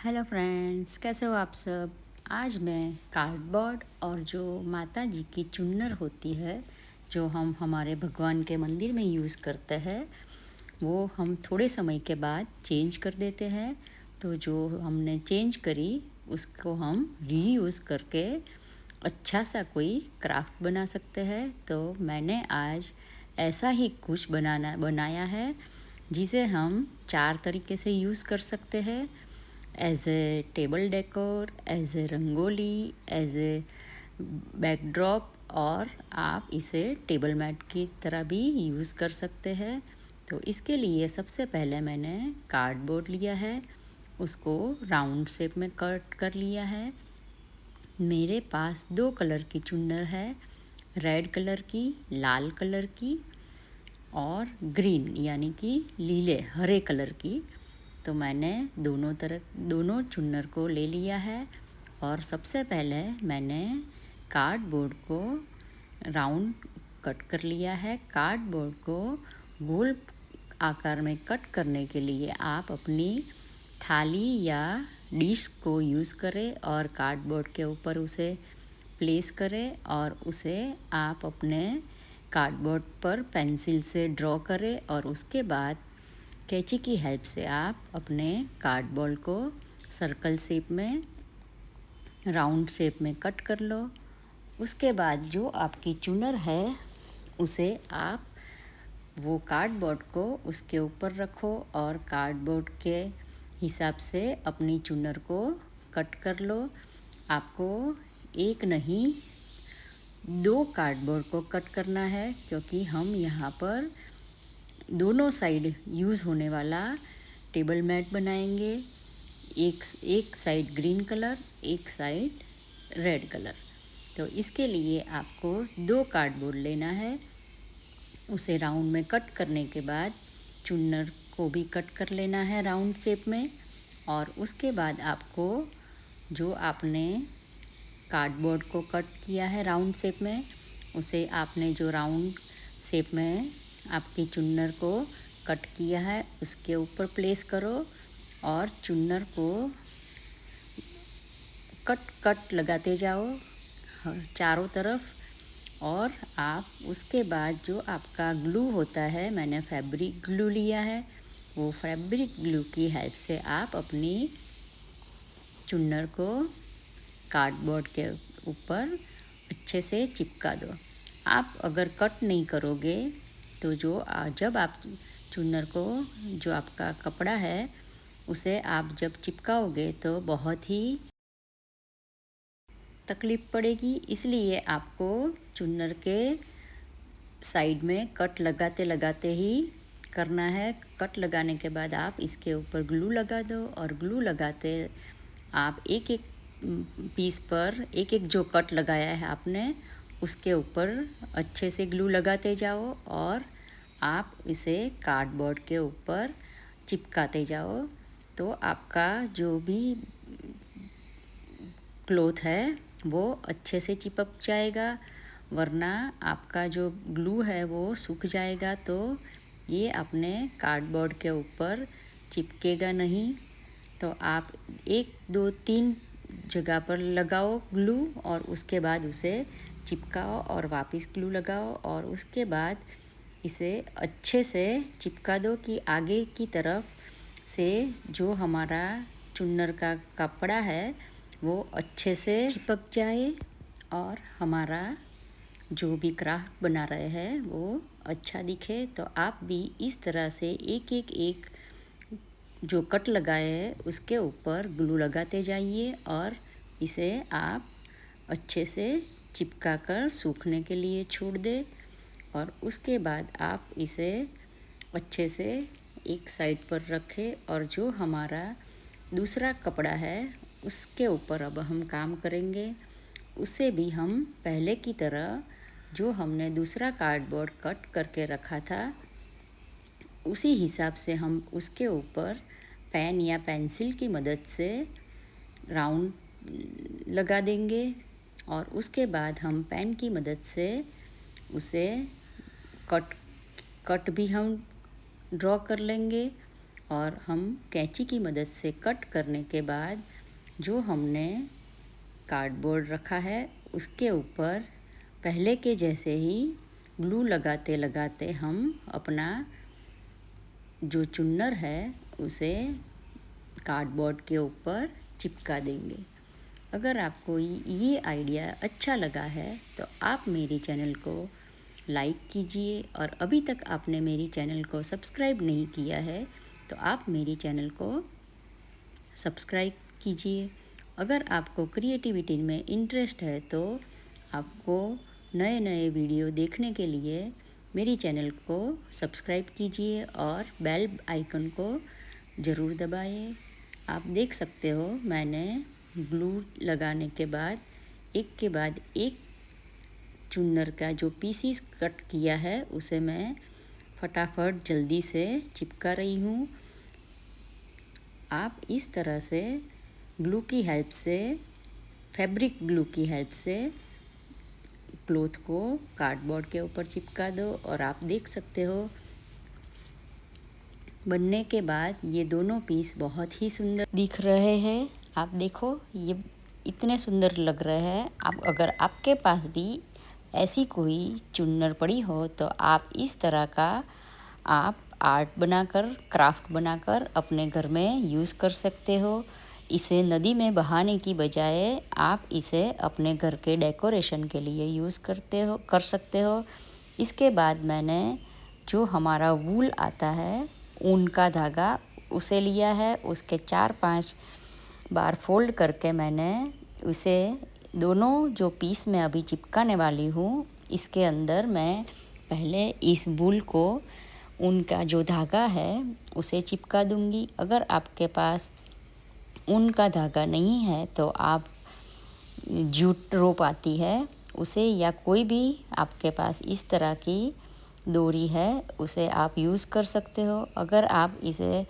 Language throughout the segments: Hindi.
हेलो फ्रेंड्स, कैसे हो आप सब। आज मैं कार्डबोर्ड और जो माता जी की चुन्नर होती है, जो हम हमारे भगवान के मंदिर में यूज़ करते हैं, वो हम थोड़े समय के बाद चेंज कर देते हैं। तो जो हमने चेंज करी उसको हम रीयूज़ करके अच्छा सा कोई क्राफ्ट बना सकते हैं। तो मैंने आज ऐसा ही कुछ बनाया है जिसे हम 4 तरीके से यूज़ कर सकते हैं। As a table decor, as a rangoli, as a backdrop, और आप इसे टेबल मैट की तरह भी यूज़ कर सकते हैं। तो इसके लिए सबसे पहले मैंने कार्डबोर्ड लिया है, उसको राउंड शेप में कट कर लिया है। मेरे पास 2 कलर की चुन्नर है, रेड कलर की, लाल कलर की और ग्रीन यानी कि नीले हरे कलर की। तो मैंने दोनों चुन्नर को ले लिया है। और सबसे पहले मैंने कार्डबोर्ड को राउंड कट कर लिया है। कार्डबोर्ड को गोल आकार में कट करने के लिए आप अपनी थाली या डिश को यूज़ करें और कार्डबोर्ड के ऊपर उसे प्लेस करें और उसे आप अपने कार्डबोर्ड पर पेंसिल से ड्रॉ करें और उसके बाद कैंची की हेल्प से आप अपने कार्डबोर्ड को सर्कल शेप में, राउंड शेप में कट कर लो। उसके बाद जो आपकी चुनर है उसे आप वो कार्डबोर्ड को उसके ऊपर रखो और कार्डबोर्ड के हिसाब से अपनी चुनर को कट कर लो। आपको एक नहीं 2 कार्डबोर्ड को कट करना है, क्योंकि हम यहाँ पर दोनों साइड यूज़ होने वाला टेबल मैट बनाएंगे। एक साइड ग्रीन कलर, एक साइड रेड कलर। तो इसके लिए आपको 2 कार्डबोर्ड लेना है। उसे राउंड में कट करने के बाद चुन्नर को भी कट कर लेना है राउंड शेप में। और उसके बाद आपको जो आपने कार्डबोर्ड को कट किया है राउंड शेप में, उसे आपने जो राउंड शेप में आपकी चुन्नर को कट किया है उसके ऊपर प्लेस करो और चुन्नर को कट लगाते जाओ चारों तरफ। और आप उसके बाद जो आपका ग्लू होता है, मैंने फैब्रिक ग्लू लिया है, वो फैब्रिक ग्लू की हेल्प से आप अपनी चुन्नर को कार्डबोर्ड के ऊपर अच्छे से चिपका दो। आप अगर कट नहीं करोगे तो जब आप चुन्नर को, जो आपका कपड़ा है, उसे आप जब चिपकाओगे तो बहुत ही तकलीफ़ पड़ेगी। इसलिए आपको चुन्नर के साइड में कट लगाते लगाते ही करना है। कट लगाने के बाद आप इसके ऊपर ग्लू लगा दो और ग्लू लगाते आप एक एक पीस पर एक एक जो कट लगाया है आपने उसके ऊपर अच्छे से ग्लू लगाते जाओ और आप इसे कार्डबोर्ड के ऊपर चिपकाते जाओ। तो आपका जो भी क्लॉथ है वो अच्छे से चिपक जाएगा, वरना आपका जो ग्लू है वो सूख जाएगा तो ये अपने कार्डबोर्ड के ऊपर चिपकेगा नहीं। तो आप 1 2 3 जगह पर लगाओ ग्लू और उसके बाद उसे चिपकाओ और वापस ग्लू लगाओ और उसके बाद इसे अच्छे से चिपका दो कि आगे की तरफ से जो हमारा चुन्नर का कपड़ा है वो अच्छे से चिपक जाए और हमारा जो भी क्राफ्ट बना रहे हैं वो अच्छा दिखे। तो आप भी इस तरह से एक जो कट लगाए हैं उसके ऊपर ग्लू लगाते जाइए और इसे आप अच्छे से चिपका कर सूखने के लिए छोड़ दें। और उसके बाद आप इसे अच्छे से एक साइड पर रखें और जो हमारा दूसरा कपड़ा है उसके ऊपर अब हम काम करेंगे। उसे भी हम पहले की तरह जो हमने दूसरा कार्डबोर्ड कट करके रखा था उसी हिसाब से हम उसके ऊपर पेन या पेंसिल की मदद से राउंड लगा देंगे और उसके बाद हम पेन की मदद से उसे कट भी हम ड्रॉ कर लेंगे और हम कैंची की मदद से कट करने के बाद जो हमने कार्डबोर्ड रखा है उसके ऊपर पहले के जैसे ही ग्लू लगाते लगाते हम अपना जो चुन्नर है उसे कार्डबोर्ड के ऊपर चिपका देंगे। अगर आपको ये आइडिया अच्छा लगा है तो आप मेरी चैनल को लाइक कीजिए, और अभी तक आपने मेरी चैनल को सब्सक्राइब नहीं किया है तो आप मेरी चैनल को सब्सक्राइब कीजिए। अगर आपको क्रिएटिविटी में इंटरेस्ट है तो आपको नए नए वीडियो देखने के लिए मेरी चैनल को सब्सक्राइब कीजिए और बेल आइकन को ज़रूर दबाइए। आप देख सकते हो मैंने ग्लू लगाने के बाद एक के बाद एक चुन्नर का जो पीसीस कट किया है उसे मैं फटाफट जल्दी से चिपका रही हूँ। आप इस तरह से ग्लू की हेल्प से, फैब्रिक ग्लू की हेल्प से क्लॉथ को कार्डबोर्ड के ऊपर चिपका दो, और आप देख सकते हो बनने के बाद ये दोनों पीस बहुत ही सुंदर दिख रहे हैं। आप देखो ये इतने सुंदर लग रहे हैं। आप अगर आपके पास भी ऐसी कोई चुन्नर पड़ी हो तो आप इस तरह का आप आर्ट बनाकर, क्राफ्ट बनाकर अपने घर में यूज़ कर सकते हो। इसे नदी में बहाने की बजाय आप इसे अपने घर के डेकोरेशन के लिए यूज़ कर सकते हो। इसके बाद मैंने जो हमारा वूल आता है, ऊन का धागा, उसे लिया है। उसके 4-5 बार फोल्ड करके मैंने उसे दोनों जो पीस में अभी चिपकाने वाली हूँ इसके अंदर मैं पहले इस वूल को, ऊन का जो धागा है उसे चिपका दूँगी। अगर आपके पास ऊन का धागा नहीं है तो आप जूट रोप आती है उसे, या कोई भी आपके पास इस तरह की डोरी है उसे आप यूज़ कर सकते हो। अगर आप इसे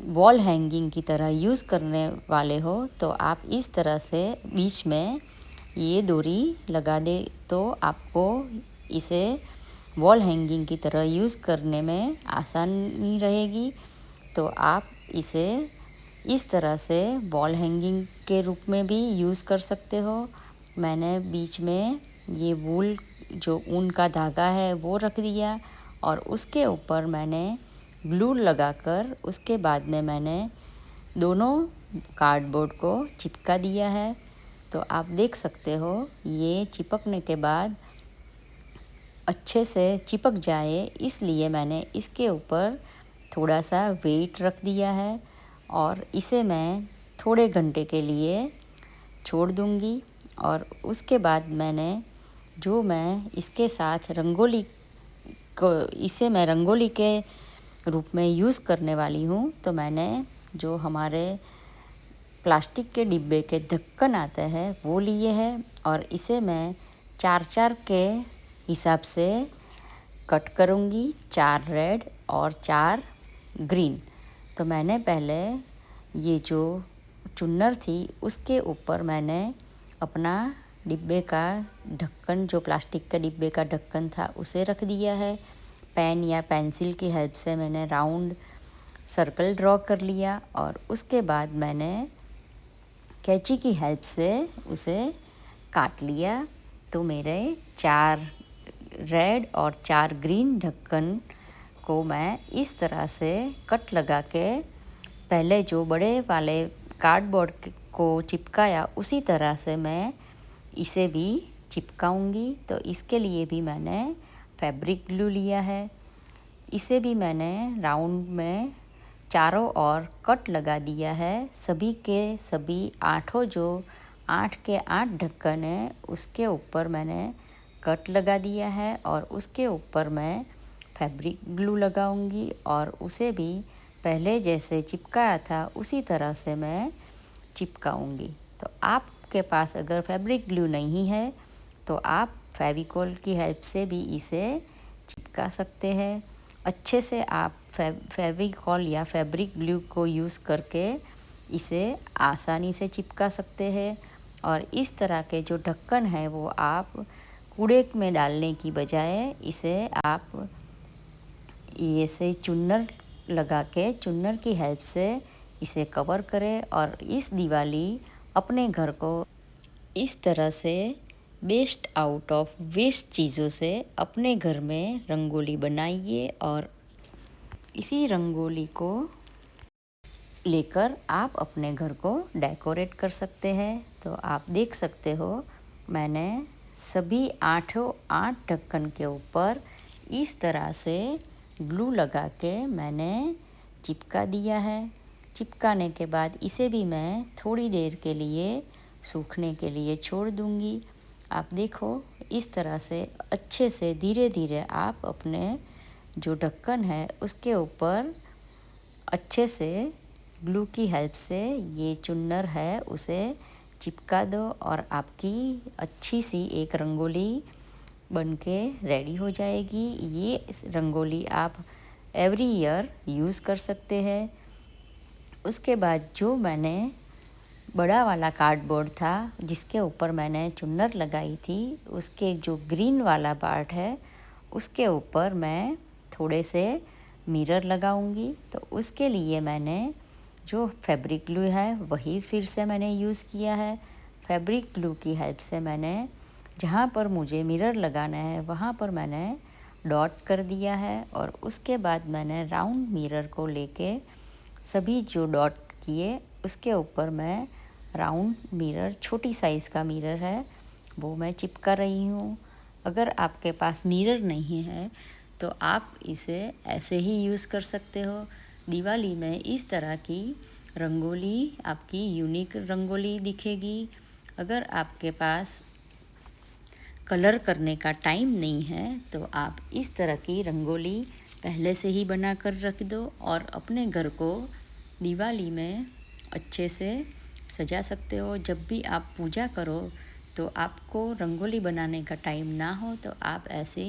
वॉल हैंगिंग की तरह यूज़ करने वाले हो तो आप इस तरह से बीच में ये डोरी लगा दे तो आपको इसे वॉल हैंगिंग की तरह यूज़ करने में आसानी रहेगी। तो आप इसे इस तरह से वॉल हैंगिंग के रूप में भी यूज़ कर सकते हो। मैंने बीच में ये वूल जो ऊन का धागा है वो रख दिया, और उसके ऊपर मैंने ग्लू लगाकर उसके बाद में मैंने दोनों कार्डबोर्ड को चिपका दिया है। तो आप देख सकते हो ये चिपकने के बाद अच्छे से चिपक जाए इसलिए मैंने इसके ऊपर थोड़ा सा वेट रख दिया है, और इसे मैं थोड़े घंटे के लिए छोड़ दूँगी। और उसके बाद मैं इसके साथ इसे मैं रंगोली के रूप में यूज़ करने वाली हूँ। तो मैंने जो हमारे प्लास्टिक के डिब्बे के ढक्कन आते हैं वो लिए हैं, और इसे मैं 4-4 के हिसाब से कट करूँगी, 4 रेड और 4 ग्रीन। तो मैंने पहले ये जो चुन्नर थी उसके ऊपर मैंने अपना डिब्बे का ढक्कन, जो प्लास्टिक के डिब्बे का ढक्कन था, उसे रख दिया है। पेन या पेंसिल की हेल्प से मैंने राउंड सर्कल ड्रॉ कर लिया, और उसके बाद मैंने कैंची की हेल्प से उसे काट लिया। तो मेरे 4 रेड और 4 ग्रीन ढक्कन को मैं इस तरह से कट लगा के पहले जो बड़े वाले कार्डबोर्ड को चिपकाया उसी तरह से मैं इसे भी चिपकाऊंगी। तो इसके लिए भी मैंने फैब्रिक ग्लू लिया है। इसे भी मैंने राउंड में चारों ओर कट लगा दिया है। सभी के सभी 8 के 8 ढक्कन है उसके ऊपर मैंने कट लगा दिया है, और उसके ऊपर मैं फैब्रिक ग्लू लगाऊंगी और उसे भी पहले जैसे चिपकाया था उसी तरह से मैं चिपकाऊंगी। तो आपके पास अगर फैब्रिक ग्लू नहीं है तो आप फेविकॉल की हेल्प से भी इसे चिपका सकते हैं। अच्छे से आप फेविकॉल या फैब्रिक ग्लू को यूज़ करके इसे आसानी से चिपका सकते हैं। और इस तरह के जो ढक्कन है वो आप कूड़े में डालने की बजाय इसे आप ऐसे चुन्नर लगा के चुन्नर की हेल्प से इसे कवर करें और इस दिवाली अपने घर को इस तरह से बेस्ट आउट ऑफ वेस्ट चीज़ों से अपने घर में रंगोली बनाइए और इसी रंगोली को लेकर आप अपने घर को डेकोरेट कर सकते हैं। तो आप देख सकते हो मैंने सभी 8 ढक्कन के ऊपर इस तरह से ग्लू लगा के मैंने चिपका दिया है। चिपकाने के बाद इसे भी मैं थोड़ी देर के लिए सूखने के लिए छोड़ दूंगी। आप देखो इस तरह से अच्छे से धीरे धीरे आप अपने जो ढक्कन है उसके ऊपर अच्छे से ग्लू की हेल्प से ये चुन्नर है उसे चिपका दो और आपकी अच्छी सी एक रंगोली बनके रेडी हो जाएगी। ये रंगोली आप एवरी ईयर यूज़ कर सकते हैं। उसके बाद जो मैंने बड़ा वाला कार्डबोर्ड था जिसके ऊपर मैंने चुन्नर लगाई थी, उसके जो ग्रीन वाला पार्ट है उसके ऊपर मैं थोड़े से मिरर लगाऊंगी। तो उसके लिए मैंने जो फैब्रिक ग्लू है वही फिर से मैंने यूज़ किया है। फैब्रिक ग्लू की हेल्प से मैंने जहाँ पर मुझे मिरर लगाना है वहाँ पर मैंने डॉट कर दिया है और उसके बाद मैंने राउंड मिरर को लेके सभी जो डॉट किए उसके ऊपर मैं राउंड मिरर, छोटी साइज़ का मिरर है वो मैं चिपका रही हूँ। अगर आपके पास मिरर नहीं है तो आप इसे ऐसे ही यूज़ कर सकते हो। दिवाली में इस तरह की रंगोली आपकी यूनिक रंगोली दिखेगी। अगर आपके पास कलर करने का टाइम नहीं है तो आप इस तरह की रंगोली पहले से ही बना कर रख दो और अपने घर को दिवाली में अच्छे से सजा सकते हो। जब भी आप पूजा करो तो आपको रंगोली बनाने का टाइम ना हो तो आप ऐसे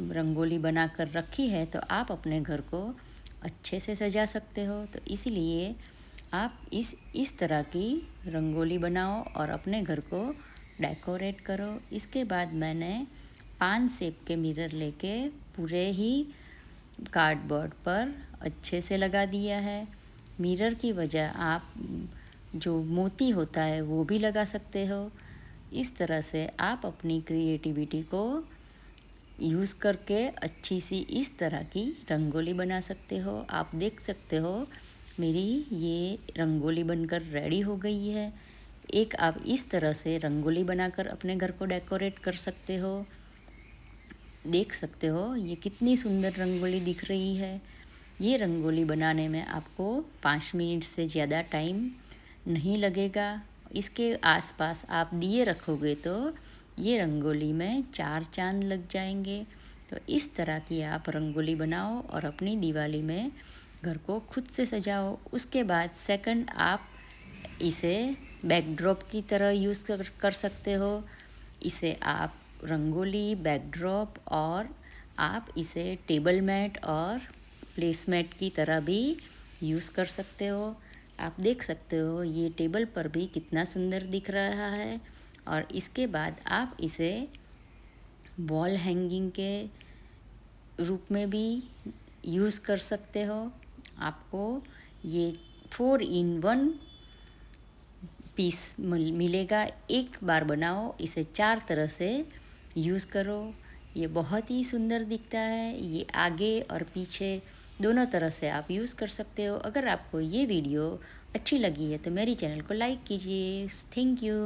रंगोली बना कर रखी है तो आप अपने घर को अच्छे से सजा सकते हो। तो इसलिए आप इस तरह की रंगोली बनाओ और अपने घर को डेकोरेट करो। इसके बाद मैंने 5 शेप के मिरर लेके पूरे ही कार्डबोर्ड पर अच्छे से लगा दिया है। मिरर की वजह आप जो मोती होता है वो भी लगा सकते हो। इस तरह से आप अपनी क्रिएटिविटी को यूज़ करके अच्छी सी इस तरह की रंगोली बना सकते हो। आप देख सकते हो मेरी ये रंगोली बनकर रेडी हो गई है। एक आप इस तरह से रंगोली बनाकर अपने घर को डेकोरेट कर सकते हो। देख सकते हो ये कितनी सुंदर रंगोली दिख रही है। ये रंगोली बनाने में आपको 5 मिनट से ज़्यादा टाइम नहीं लगेगा। इसके आसपास आप दिए रखोगे तो ये रंगोली में 4 चांद लग जाएंगे। तो इस तरह की आप रंगोली बनाओ और अपनी दिवाली में घर को खुद से सजाओ। उसके बाद सेकंड आप इसे बैकड्रॉप की तरह यूज़ कर सकते हो। इसे आप रंगोली, बैकड्रॉप और आप इसे टेबल मैट और प्लेसमैट की तरह भी यूज़ कर सकते हो। आप देख सकते हो ये टेबल पर भी कितना सुंदर दिख रहा है। और इसके बाद आप इसे वॉल हैंगिंग के रूप में भी यूज़ कर सकते हो। आपको ये 4 in 1 पीस मिलेगा। एक बार बनाओ, इसे 4 तरह से यूज़ करो। ये बहुत ही सुंदर दिखता है। ये आगे और पीछे दोनों तरह से आप यूज़ कर सकते हो। अगर आपको ये वीडियो अच्छी लगी है तो मेरी चैनल को लाइक कीजिए। Thank you.